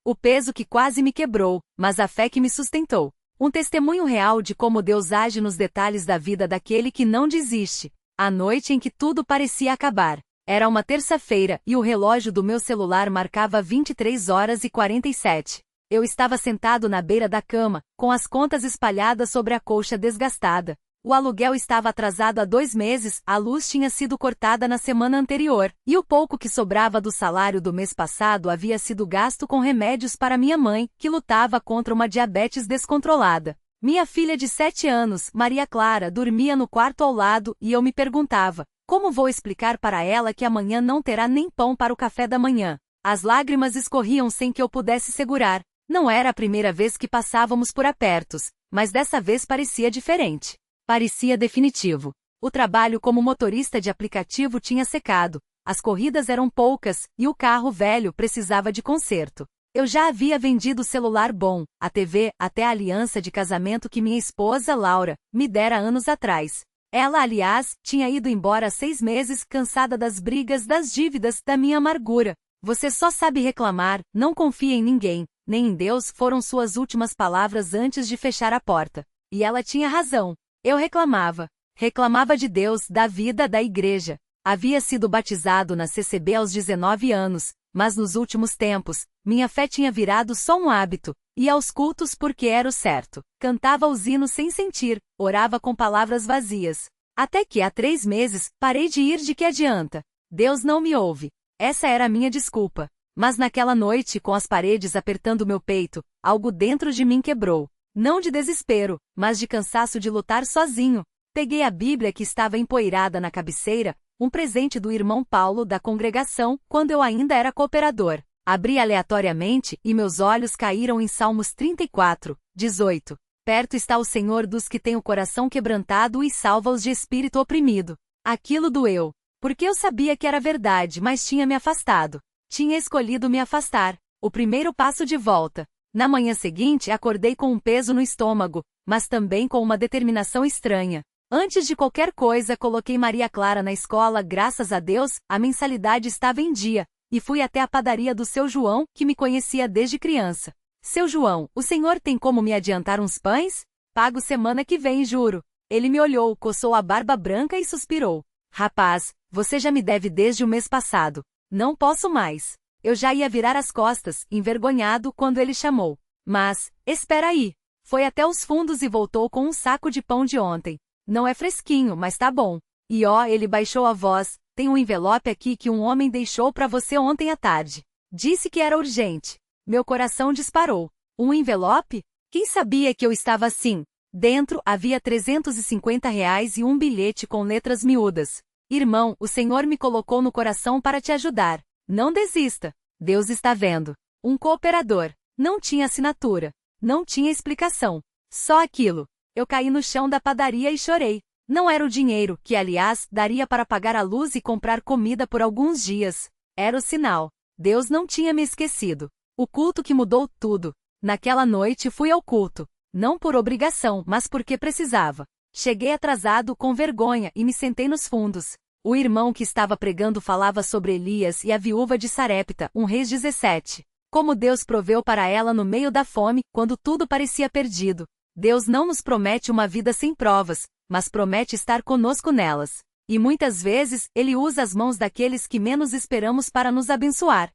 O peso que quase me quebrou, mas a fé que me sustentou. Um testemunho real de como Deus age nos detalhes da vida daquele que não desiste. A noite em que tudo parecia acabar. Era uma terça-feira e o relógio do meu celular marcava 23h47. Eu estava sentado na beira da cama, com as contas espalhadas sobre a colcha desgastada. O aluguel estava atrasado há 2 meses, a luz tinha sido cortada na semana anterior, e o pouco que sobrava do salário do mês passado havia sido gasto com remédios para minha mãe, que lutava contra uma diabetes descontrolada. Minha filha de 7 anos, Maria Clara, dormia no quarto ao lado e eu me perguntava, como vou explicar para ela que amanhã não terá nem pão para o café da manhã? As lágrimas escorriam sem que eu pudesse segurar. Não era a primeira vez que passávamos por apertos, mas dessa vez parecia diferente. Parecia definitivo. O trabalho como motorista de aplicativo tinha secado, as corridas eram poucas, e o carro velho precisava de conserto. Eu já havia vendido o celular bom, a TV, até a aliança de casamento que minha esposa, Laura, me dera anos atrás. Ela, aliás, tinha ido embora há 6 meses, cansada das brigas, das dívidas, da minha amargura. Você só sabe reclamar, não confia em ninguém, nem em Deus, foram suas últimas palavras antes de fechar a porta. E ela tinha razão. Eu reclamava. Reclamava de Deus, da vida, da igreja. Havia sido batizado na CCB aos 19 anos, mas nos últimos tempos, minha fé tinha virado só um hábito. Ia aos cultos porque era o certo. Cantava os hinos sem sentir, orava com palavras vazias. Até que há 3 meses, parei de ir. De que adianta? Deus não me ouve. Essa era a minha desculpa. Mas naquela noite, com as paredes apertando meu peito, algo dentro de mim quebrou. Não de desespero, mas de cansaço de lutar sozinho. Peguei a Bíblia que estava empoeirada na cabeceira, um presente do irmão Paulo da congregação, quando eu ainda era cooperador. Abri aleatoriamente e meus olhos caíram em Salmos 34, 18. Perto está o Senhor dos que têm o coração quebrantado e salva-os de espírito oprimido. Aquilo doeu. Porque eu sabia que era verdade, mas tinha me afastado. Tinha escolhido me afastar. O primeiro passo de volta. Na manhã seguinte, acordei com um peso no estômago, mas também com uma determinação estranha. Antes de qualquer coisa, coloquei Maria Clara na escola, graças a Deus, a mensalidade estava em dia, e fui até a padaria do seu João, que me conhecia desde criança. Seu João, o senhor tem como me adiantar uns pães? Pago semana que vem, juro. Ele me olhou, coçou a barba branca e suspirou. Rapaz, você já me deve desde o mês passado. Não posso mais. Eu já ia virar as costas, envergonhado, quando ele chamou. Mas, espera aí. Foi até os fundos e voltou com um saco de pão de ontem. Não é fresquinho, mas tá bom. E ele baixou a voz. Tem um envelope aqui que um homem deixou para você ontem à tarde. Disse que era urgente. Meu coração disparou. Um envelope? Quem sabia que eu estava assim? Dentro havia R$ 350 e um bilhete com letras miúdas. Irmão, o Senhor me colocou no coração para te ajudar. Não desista. Deus está vendo. Um cooperador. Não tinha assinatura. Não tinha explicação. Só aquilo. Eu caí no chão da padaria e chorei. Não era o dinheiro, que aliás, daria para pagar a luz e comprar comida por alguns dias. Era o sinal. Deus não tinha me esquecido. O culto que mudou tudo. Naquela noite fui ao culto. Não por obrigação, mas porque precisava. Cheguei atrasado com vergonha e me sentei nos fundos. O irmão que estava pregando falava sobre Elias e a viúva de Sarepta, 1 Reis 17. Como Deus proveu para ela no meio da fome, quando tudo parecia perdido. Deus não nos promete uma vida sem provas, mas promete estar conosco nelas. E muitas vezes, Ele usa as mãos daqueles que menos esperamos para nos abençoar.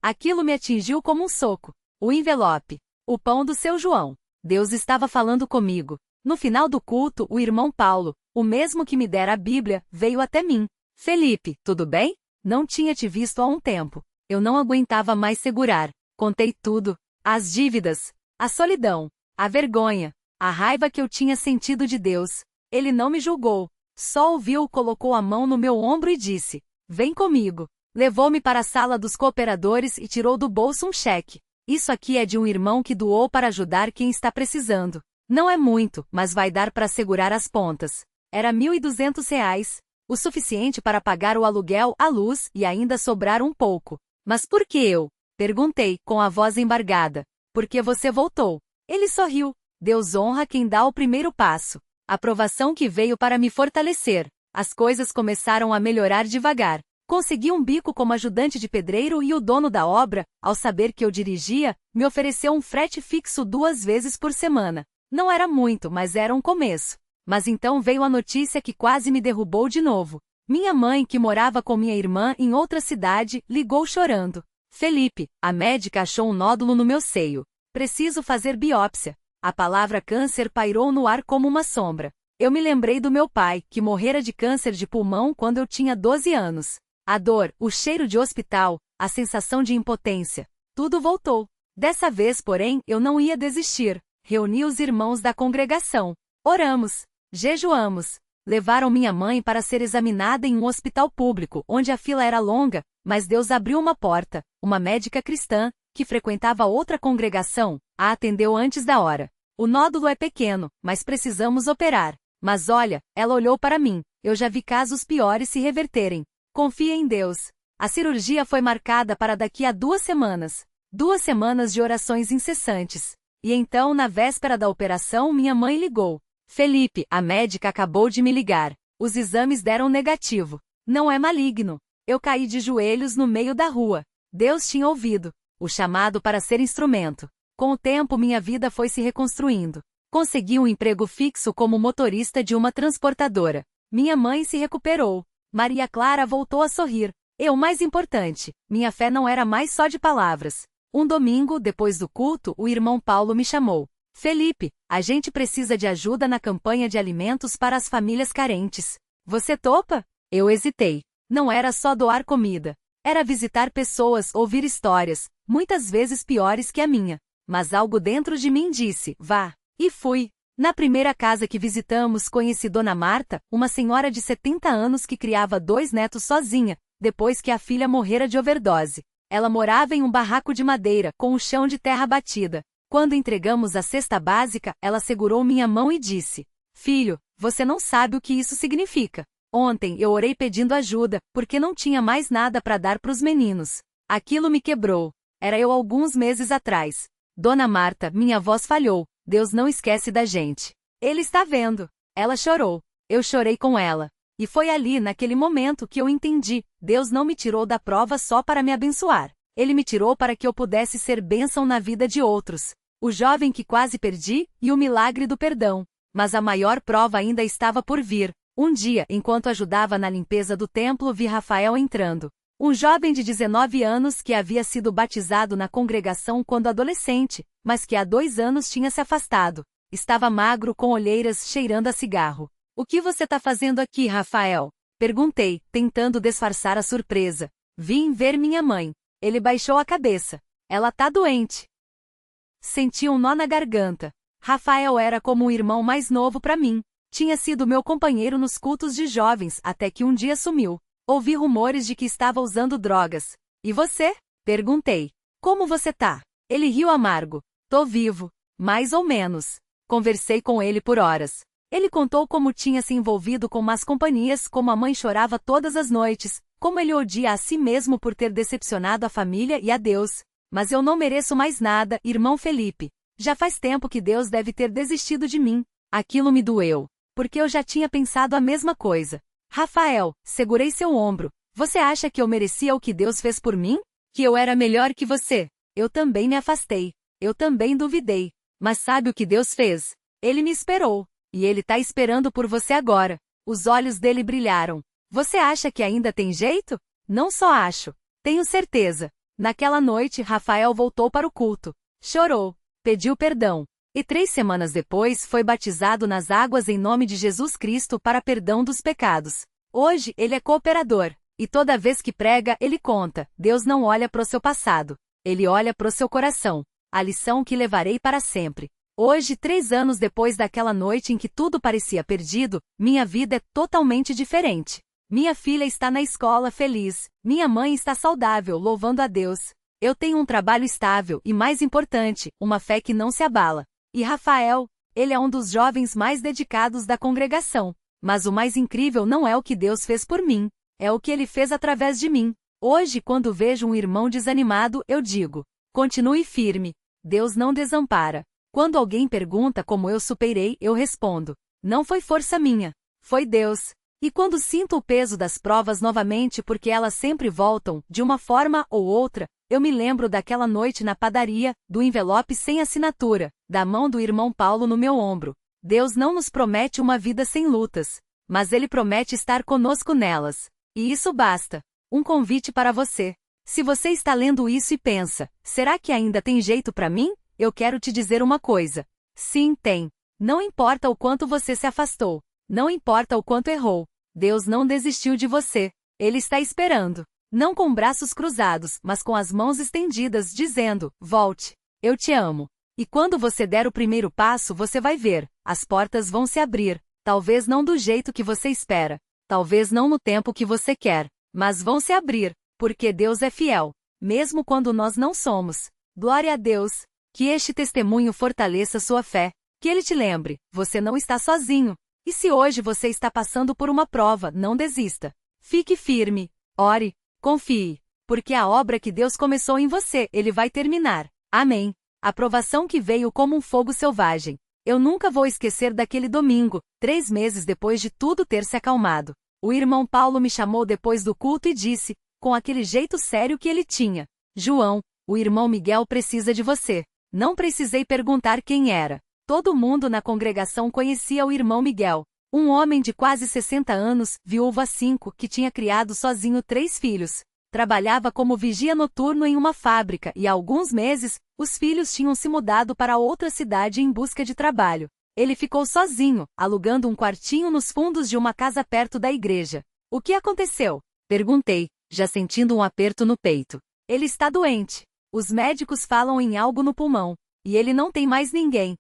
Aquilo me atingiu como um soco. O envelope. O pão do seu João. Deus estava falando comigo. No final do culto, o irmão Paulo, o mesmo que me dera a Bíblia, veio até mim. Felipe, tudo bem? Não tinha te visto há um tempo. Eu não aguentava mais segurar. Contei tudo. As dívidas, a solidão, a vergonha, a raiva que eu tinha sentido de Deus. Ele não me julgou. Só ouviu, colocou a mão no meu ombro e disse: vem comigo. Levou-me para a sala dos cooperadores e tirou do bolso um cheque. Isso aqui é de um irmão que doou para ajudar quem está precisando. Não é muito, mas vai dar para segurar as pontas. Era R$ 1.200, o suficiente para pagar o aluguel, a luz e ainda sobrar um pouco. Mas por que eu? Perguntei, com a voz embargada. Porque você voltou. Ele sorriu. Deus honra quem dá o primeiro passo. A provação que veio para me fortalecer. As coisas começaram a melhorar devagar. Consegui um bico como ajudante de pedreiro e o dono da obra, ao saber que eu dirigia, me ofereceu um frete fixo 2 vezes por semana. Não era muito, mas era um começo. Mas então veio a notícia que quase me derrubou de novo. Minha mãe, que morava com minha irmã em outra cidade, ligou chorando. Felipe, a médica achou um nódulo no meu seio. Preciso fazer biópsia. A palavra câncer pairou no ar como uma sombra. Eu me lembrei do meu pai, que morrera de câncer de pulmão quando eu tinha 12 anos. A dor, o cheiro de hospital, a sensação de impotência. Tudo voltou. Dessa vez, porém, eu não ia desistir. Reuni os irmãos da congregação. Oramos. Jejuamos. Levaram minha mãe para ser examinada em um hospital público, onde a fila era longa, mas Deus abriu uma porta. Uma médica cristã, que frequentava outra congregação, a atendeu antes da hora. O nódulo é pequeno, mas precisamos operar. Mas olha, ela olhou para mim. Eu já vi casos piores se reverterem. Confia em Deus. A cirurgia foi marcada para daqui a 2 semanas. 2 semanas de orações incessantes. E então, na véspera da operação, minha mãe ligou. Felipe, a médica acabou de me ligar. Os exames deram negativo. Não é maligno. Eu caí de joelhos no meio da rua. Deus tinha ouvido o chamado para ser instrumento. Com o tempo, minha vida foi se reconstruindo. Consegui um emprego fixo como motorista de uma transportadora. Minha mãe se recuperou. Maria Clara voltou a sorrir. E o mais importante, minha fé não era mais só de palavras. Um domingo, depois do culto, o irmão Paulo me chamou. Felipe, a gente precisa de ajuda na campanha de alimentos para as famílias carentes. Você topa? Eu hesitei. Não era só doar comida. Era visitar pessoas, ouvir histórias, muitas vezes piores que a minha. Mas algo dentro de mim disse, vá. E fui. Na primeira casa que visitamos, conheci Dona Marta, uma senhora de 70 anos que criava 2 netos sozinha, depois que a filha morrera de overdose. Ela morava em um barraco de madeira, com o chão de terra batida. Quando entregamos a cesta básica, ela segurou minha mão e disse: Filho, você não sabe o que isso significa. Ontem eu orei pedindo ajuda, porque não tinha mais nada para dar para os meninos. Aquilo me quebrou. Era eu alguns meses atrás. Dona Marta, minha voz falhou. Deus não esquece da gente. Ele está vendo. Ela chorou. Eu chorei com ela. E foi ali, naquele momento, que eu entendi. Deus não me tirou da prova só para me abençoar. Ele me tirou para que eu pudesse ser bênção na vida de outros. O jovem que quase perdi, e o milagre do perdão. Mas a maior prova ainda estava por vir. Um dia, enquanto ajudava na limpeza do templo, vi Rafael entrando. Um jovem de 19 anos que havia sido batizado na congregação quando adolescente, mas que há 2 anos tinha se afastado. Estava magro, com olheiras, cheirando a cigarro. O que você está fazendo aqui, Rafael? Perguntei, tentando disfarçar a surpresa. Vim ver minha mãe. Ele baixou a cabeça. Ela tá doente. Senti um nó na garganta. Rafael era como um irmão mais novo para mim. Tinha sido meu companheiro nos cultos de jovens, até que um dia sumiu. Ouvi rumores de que estava usando drogas. E você? Perguntei. Como você tá? Ele riu amargo. Tô vivo. Mais ou menos. Conversei com ele por horas. Ele contou como tinha se envolvido com más companhias, como a mãe chorava todas as noites, como ele odia a si mesmo por ter decepcionado a família e a Deus. Mas eu não mereço mais nada, irmão Felipe. Já faz tempo que Deus deve ter desistido de mim. Aquilo me doeu. Porque eu já tinha pensado a mesma coisa. Rafael, segurei seu ombro. Você acha que eu merecia o que Deus fez por mim? Que eu era melhor que você? Eu também me afastei. Eu também duvidei. Mas sabe o que Deus fez? Ele me esperou. E Ele tá esperando por você agora. Os olhos dele brilharam. Você acha que ainda tem jeito? Não só acho. Tenho certeza. Naquela noite, Rafael voltou para o culto. Chorou. Pediu perdão. E 3 semanas depois foi batizado nas águas em nome de Jesus Cristo para perdão dos pecados. Hoje, ele é cooperador. E toda vez que prega, ele conta. Deus não olha para o seu passado. Ele olha para o seu coração. A lição que levarei para sempre. Hoje, 3 anos depois daquela noite em que tudo parecia perdido, minha vida é totalmente diferente. Minha filha está na escola feliz. Minha mãe está saudável, louvando a Deus. Eu tenho um trabalho estável e, mais importante, uma fé que não se abala. E Rafael, ele é um dos jovens mais dedicados da congregação. Mas o mais incrível não é o que Deus fez por mim, é o que ele fez através de mim. Hoje, quando vejo um irmão desanimado, eu digo: continue firme. Deus não desampara. Quando alguém pergunta como eu superei, eu respondo: não foi força minha. Foi Deus. E quando sinto o peso das provas novamente porque elas sempre voltam, de uma forma ou outra, eu me lembro daquela noite na padaria, do envelope sem assinatura, da mão do irmão Paulo no meu ombro. Deus não nos promete uma vida sem lutas, mas Ele promete estar conosco nelas. E isso basta. Um convite para você. Se você está lendo isso e pensa, será que ainda tem jeito para mim? Eu quero te dizer uma coisa. Sim, tem. Não importa o quanto você se afastou. Não importa o quanto errou. Deus não desistiu de você. Ele está esperando. Não com braços cruzados, mas com as mãos estendidas, dizendo, volte. Eu te amo. E quando você der o primeiro passo, você vai ver. As portas vão se abrir. Talvez não do jeito que você espera. Talvez não no tempo que você quer. Mas vão se abrir. Porque Deus é fiel. Mesmo quando nós não somos. Glória a Deus. Que este testemunho fortaleça sua fé. Que ele te lembre, você não está sozinho. E se hoje você está passando por uma prova, não desista. Fique firme. Ore. Confie. Porque a obra que Deus começou em você, Ele vai terminar. Amém. A provação que veio como um fogo selvagem. Eu nunca vou esquecer daquele domingo, 3 meses depois de tudo ter se acalmado. O irmão Paulo me chamou depois do culto e disse, com aquele jeito sério que ele tinha, João, o irmão Miguel precisa de você. Não precisei perguntar quem era. Todo mundo na congregação conhecia o irmão Miguel. Um homem de quase 60 anos, viúvo há 5, que tinha criado sozinho 3 filhos. Trabalhava como vigia noturno em uma fábrica e há alguns meses, os filhos tinham se mudado para outra cidade em busca de trabalho. Ele ficou sozinho, alugando um quartinho nos fundos de uma casa perto da igreja. O que aconteceu? Perguntei, já sentindo um aperto no peito. Ele está doente. Os médicos falam em algo no pulmão. E ele não tem mais ninguém.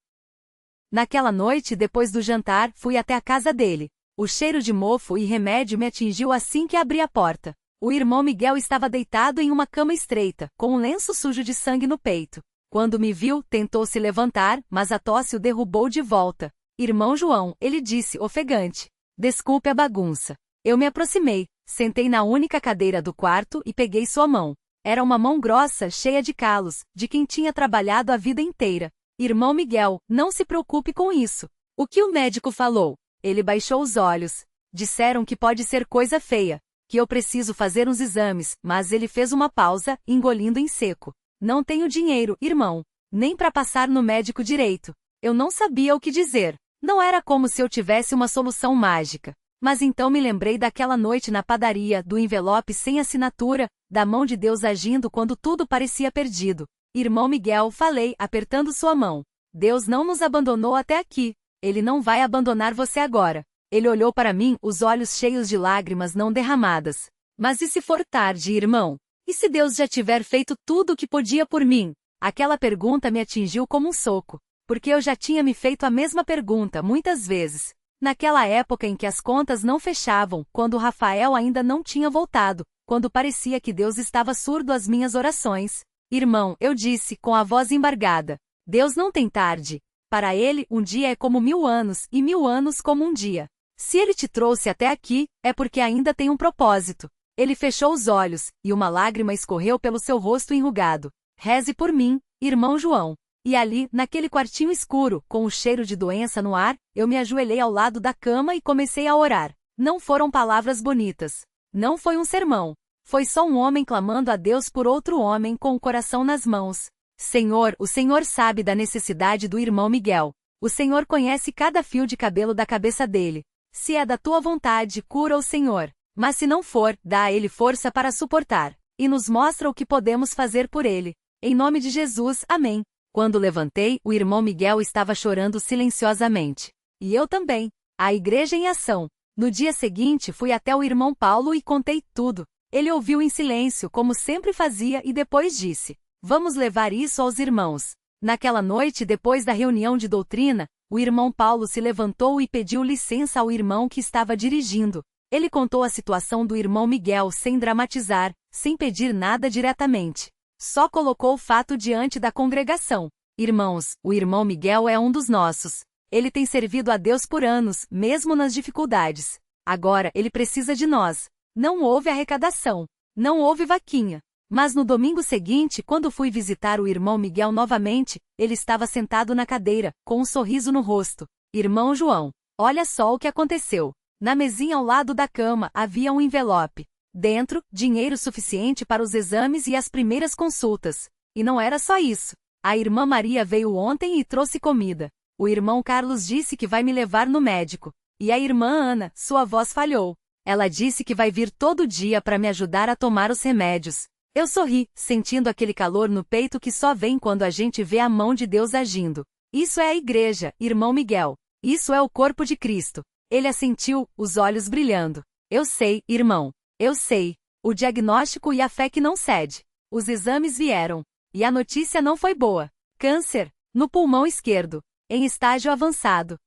Naquela noite, depois do jantar, fui até a casa dele. O cheiro de mofo e remédio me atingiu assim que abri a porta. O irmão Miguel estava deitado em uma cama estreita, com um lenço sujo de sangue no peito. Quando me viu, tentou se levantar, mas a tosse o derrubou de volta. Irmão João, ele disse, ofegante. Desculpe a bagunça. Eu me aproximei, sentei na única cadeira do quarto e peguei sua mão. Era uma mão grossa, cheia de calos, de quem tinha trabalhado a vida inteira. Irmão Miguel, não se preocupe com isso. O que o médico falou? Ele baixou os olhos. Disseram que pode ser coisa feia, que eu preciso fazer uns exames, mas ele fez uma pausa, engolindo em seco. Não tenho dinheiro, irmão, nem para passar no médico direito. Eu não sabia o que dizer. Não era como se eu tivesse uma solução mágica. Mas então me lembrei daquela noite na padaria, do envelope sem assinatura, da mão de Deus agindo quando tudo parecia perdido. Irmão Miguel, falei, apertando sua mão. Deus não nos abandonou até aqui. Ele não vai abandonar você agora. Ele olhou para mim, os olhos cheios de lágrimas não derramadas. Mas e se for tarde, irmão? E se Deus já tiver feito tudo o que podia por mim? Aquela pergunta me atingiu como um soco. Porque eu já tinha me feito a mesma pergunta muitas vezes. Naquela época em que as contas não fechavam, quando o Rafael ainda não tinha voltado, quando parecia que Deus estava surdo às minhas orações. Irmão, eu disse, com a voz embargada, Deus não tem tarde. Para ele, um dia é como 1000 anos, e 1000 anos como um dia. Se ele te trouxe até aqui, é porque ainda tem um propósito. Ele fechou os olhos, e uma lágrima escorreu pelo seu rosto enrugado. Reze por mim, irmão João. E ali, naquele quartinho escuro, com o cheiro de doença no ar, eu me ajoelhei ao lado da cama e comecei a orar. Não foram palavras bonitas. Não foi um sermão. Foi só um homem clamando a Deus por outro homem com o coração nas mãos. Senhor, o Senhor sabe da necessidade do irmão Miguel. O Senhor conhece cada fio de cabelo da cabeça dele. Se é da tua vontade, cura o Senhor. Mas se não for, dá a ele força para suportar. E nos mostra o que podemos fazer por ele. Em nome de Jesus, amém. Quando levantei, o irmão Miguel estava chorando silenciosamente. E eu também. A igreja em ação. No dia seguinte, fui até o irmão Paulo e contei tudo. Ele ouviu em silêncio, como sempre fazia, e depois disse: vamos levar isso aos irmãos. Naquela noite, depois da reunião de doutrina, o irmão Paulo se levantou e pediu licença ao irmão que estava dirigindo. Ele contou a situação do irmão Miguel sem dramatizar, sem pedir nada diretamente. Só colocou o fato diante da congregação. Irmãos, o irmão Miguel é um dos nossos. Ele tem servido a Deus por anos, mesmo nas dificuldades. Agora, ele precisa de nós. Não houve arrecadação. Não houve vaquinha. Mas no domingo seguinte, quando fui visitar o irmão Miguel novamente, ele estava sentado na cadeira, com um sorriso no rosto. Irmão João, olha só o que aconteceu. Na mesinha ao lado da cama havia um envelope. Dentro, dinheiro suficiente para os exames e as primeiras consultas. E não era só isso. A irmã Maria veio ontem e trouxe comida. O irmão Carlos disse que vai me levar no médico. E a irmã Ana, sua voz falhou. Ela disse que vai vir todo dia para me ajudar a tomar os remédios. Eu sorri, sentindo aquele calor no peito que só vem quando a gente vê a mão de Deus agindo. Isso é a igreja, irmão Miguel. Isso é o corpo de Cristo. Ele assentiu, os olhos brilhando. Eu sei, irmão. Eu sei. O diagnóstico e a fé que não cede. Os exames vieram. E a notícia não foi boa. Câncer. No pulmão esquerdo. Em estágio avançado.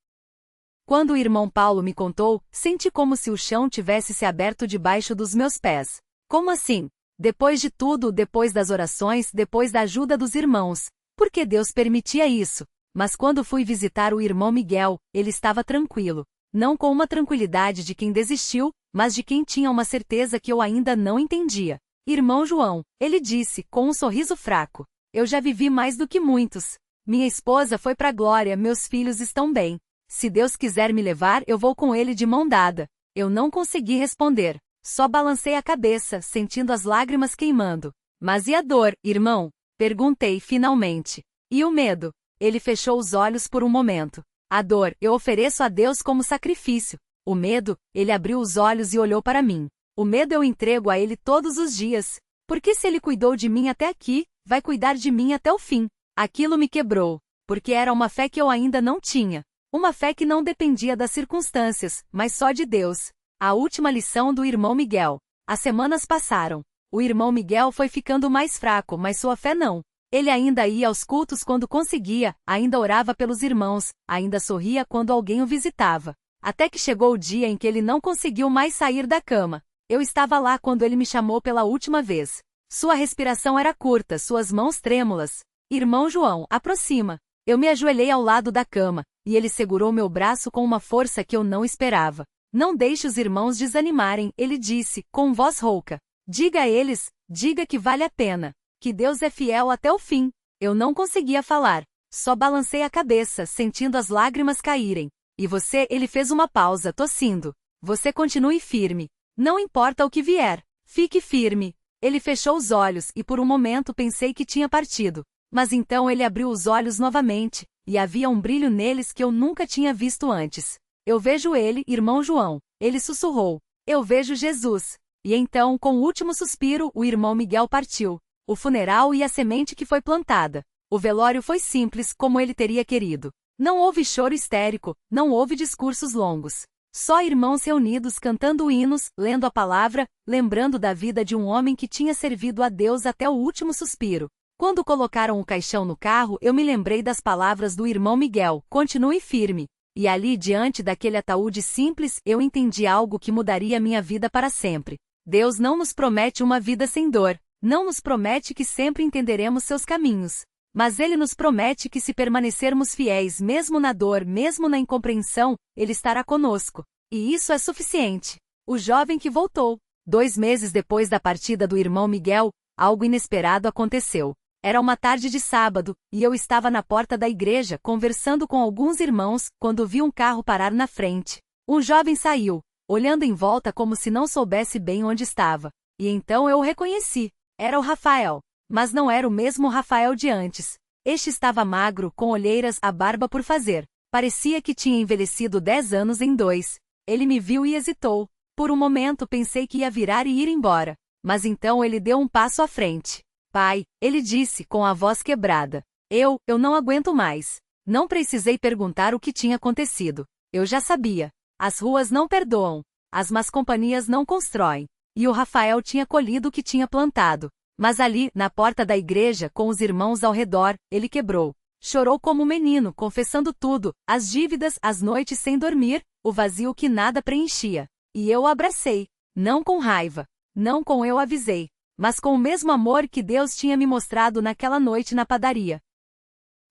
Quando o irmão Paulo me contou, senti como se o chão tivesse se aberto debaixo dos meus pés. Como assim? Depois de tudo, depois das orações, depois da ajuda dos irmãos. Por que Deus permitia isso? Mas quando fui visitar o irmão Miguel, ele estava tranquilo. Não com uma tranquilidade de quem desistiu, mas de quem tinha uma certeza que eu ainda não entendia. Irmão João, ele disse, com um sorriso fraco. Eu já vivi mais do que muitos. Minha esposa foi para a glória, meus filhos estão bem. Se Deus quiser me levar, eu vou com ele de mão dada. Eu não consegui responder. Só balancei a cabeça, sentindo as lágrimas queimando. Mas e a dor, irmão? Perguntei finalmente. E o medo? Ele fechou os olhos por um momento. A dor, eu ofereço a Deus como sacrifício. O medo, ele abriu os olhos e olhou para mim. O medo eu entrego a ele todos os dias. Porque se ele cuidou de mim até aqui, vai cuidar de mim até o fim. Aquilo me quebrou. Porque era uma fé que eu ainda não tinha. Uma fé que não dependia das circunstâncias, mas só de Deus. A última lição do irmão Miguel. As semanas passaram. O irmão Miguel foi ficando mais fraco, mas sua fé não. Ele ainda ia aos cultos quando conseguia, ainda orava pelos irmãos, ainda sorria quando alguém o visitava. Até que chegou o dia em que ele não conseguiu mais sair da cama. Eu estava lá quando ele me chamou pela última vez. Sua respiração era curta, suas mãos trêmulas. Irmão João, aproxima. Eu me ajoelhei ao lado da cama, e ele segurou meu braço com uma força que eu não esperava. Não deixe os irmãos desanimarem, ele disse, com voz rouca. Diga a eles, diga que vale a pena. Que Deus é fiel até o fim. Eu não conseguia falar. Só balancei a cabeça, sentindo as lágrimas caírem. E você, ele fez uma pausa, tossindo. Você continue firme. Não importa o que vier. Fique firme. Ele fechou os olhos e por um momento pensei que tinha partido. Mas então ele abriu os olhos novamente, e havia um brilho neles que eu nunca tinha visto antes. Eu vejo ele, irmão João. Ele sussurrou. Eu vejo Jesus. E então, com o último suspiro, o irmão Miguel partiu. O funeral e a semente que foi plantada. O velório foi simples, como ele teria querido. Não houve choro histérico, não houve discursos longos. Só irmãos reunidos cantando hinos, lendo a palavra, lembrando da vida de um homem que tinha servido a Deus até o último suspiro. Quando colocaram o caixão no carro, eu me lembrei das palavras do irmão Miguel, continue firme. E ali, diante daquele ataúde simples, eu entendi algo que mudaria minha vida para sempre. Deus não nos promete uma vida sem dor, não nos promete que sempre entenderemos seus caminhos. Mas Ele nos promete que se permanecermos fiéis mesmo na dor, mesmo na incompreensão, Ele estará conosco. E isso é suficiente. O jovem que voltou. 2 meses depois da partida do irmão Miguel, algo inesperado aconteceu. Era uma tarde de sábado, e eu estava na porta da igreja conversando com alguns irmãos, quando vi um carro parar na frente. Um jovem saiu, olhando em volta como se não soubesse bem onde estava. E então eu o reconheci. Era o Rafael. Mas não era o mesmo Rafael de antes. Este estava magro, com olheiras, a barba por fazer. Parecia que tinha envelhecido 10 anos em 2. Ele me viu e hesitou. Por um momento pensei que ia virar e ir embora. Mas então ele deu um passo à frente. Pai, ele disse com a voz quebrada. Eu não aguento mais. Não precisei perguntar o que tinha acontecido. Eu já sabia. As ruas não perdoam. As más companhias não constroem. E o Rafael tinha colhido o que tinha plantado. Mas ali, na porta da igreja, com os irmãos ao redor, ele quebrou. Chorou como um menino, confessando tudo, as dívidas, as noites sem dormir, o vazio que nada preenchia. E eu o abracei. Não com raiva. Não com eu avisei. Mas com o mesmo amor que Deus tinha me mostrado naquela noite na padaria.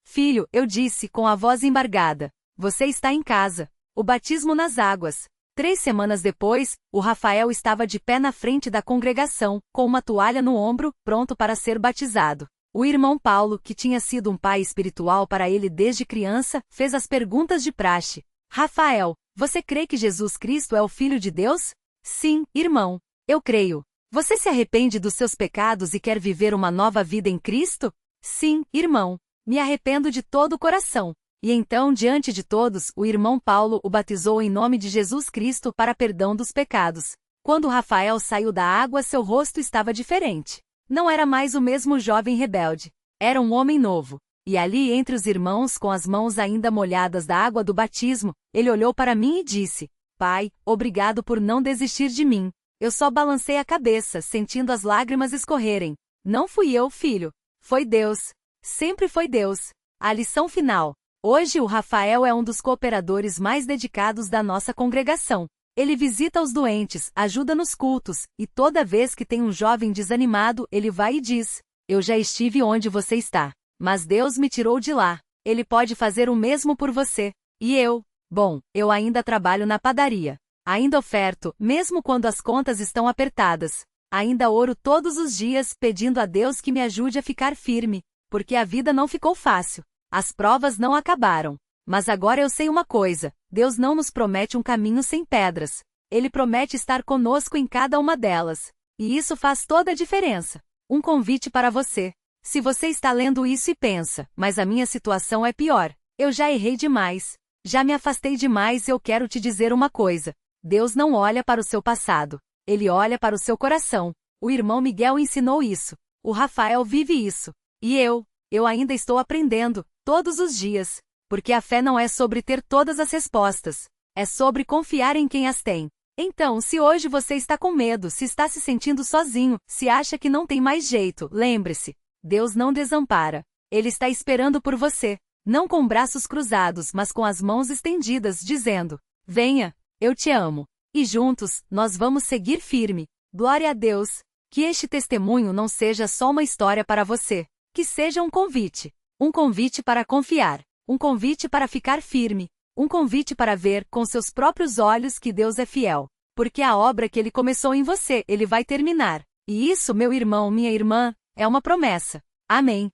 Filho, eu disse com a voz embargada, você está em casa. O batismo nas águas. 3 semanas depois, o Rafael estava de pé na frente da congregação, com uma toalha no ombro, pronto para ser batizado. O irmão Paulo, que tinha sido um pai espiritual para ele desde criança, fez as perguntas de praxe. Rafael, você crê que Jesus Cristo é o Filho de Deus? Sim, irmão, eu creio. Você se arrepende dos seus pecados e quer viver uma nova vida em Cristo? Sim, irmão, me arrependo de todo o coração. E então, diante de todos, o irmão Paulo o batizou em nome de Jesus Cristo para perdão dos pecados. Quando Rafael saiu da água, seu rosto estava diferente. Não era mais o mesmo jovem rebelde. Era um homem novo. E ali, entre os irmãos, com as mãos ainda molhadas da água do batismo, ele olhou para mim e disse: Pai, obrigado por não desistir de mim. Eu só balancei a cabeça, sentindo as lágrimas escorrerem. Não fui eu, filho. Foi Deus. Sempre foi Deus. A lição final. Hoje o Rafael é um dos cooperadores mais dedicados da nossa congregação. Ele visita os doentes, ajuda nos cultos, e toda vez que tem um jovem desanimado, ele vai e diz: Eu já estive onde você está, mas Deus me tirou de lá. Ele pode fazer o mesmo por você. E eu? Bom, eu ainda trabalho na padaria. Ainda oferto, mesmo quando as contas estão apertadas. Ainda oro todos os dias pedindo a Deus que me ajude a ficar firme, porque a vida não ficou fácil. As provas não acabaram. Mas agora eu sei uma coisa: Deus não nos promete um caminho sem pedras. Ele promete estar conosco em cada uma delas. E isso faz toda a diferença. Um convite para você. Se você está lendo isso e pensa, mas a minha situação é pior. Eu já errei demais. Já me afastei demais. Eu quero te dizer uma coisa. Deus não olha para o seu passado. Ele olha para o seu coração. O irmão Miguel ensinou isso. O Rafael vive isso. E eu ainda estou aprendendo, todos os dias. Porque a fé não é sobre ter todas as respostas. É sobre confiar em quem as tem. Então, se hoje você está com medo, se está se sentindo sozinho, se acha que não tem mais jeito, lembre-se. Deus não desampara. Ele está esperando por você. Não com braços cruzados, mas com as mãos estendidas, dizendo: Venha. Eu te amo. E juntos, nós vamos seguir firme. Glória a Deus. Que este testemunho não seja só uma história para você. Que seja um convite. Um convite para confiar. Um convite para ficar firme. Um convite para ver com seus próprios olhos que Deus é fiel. Porque a obra que Ele começou em você, Ele vai terminar. E isso, meu irmão, minha irmã, é uma promessa. Amém.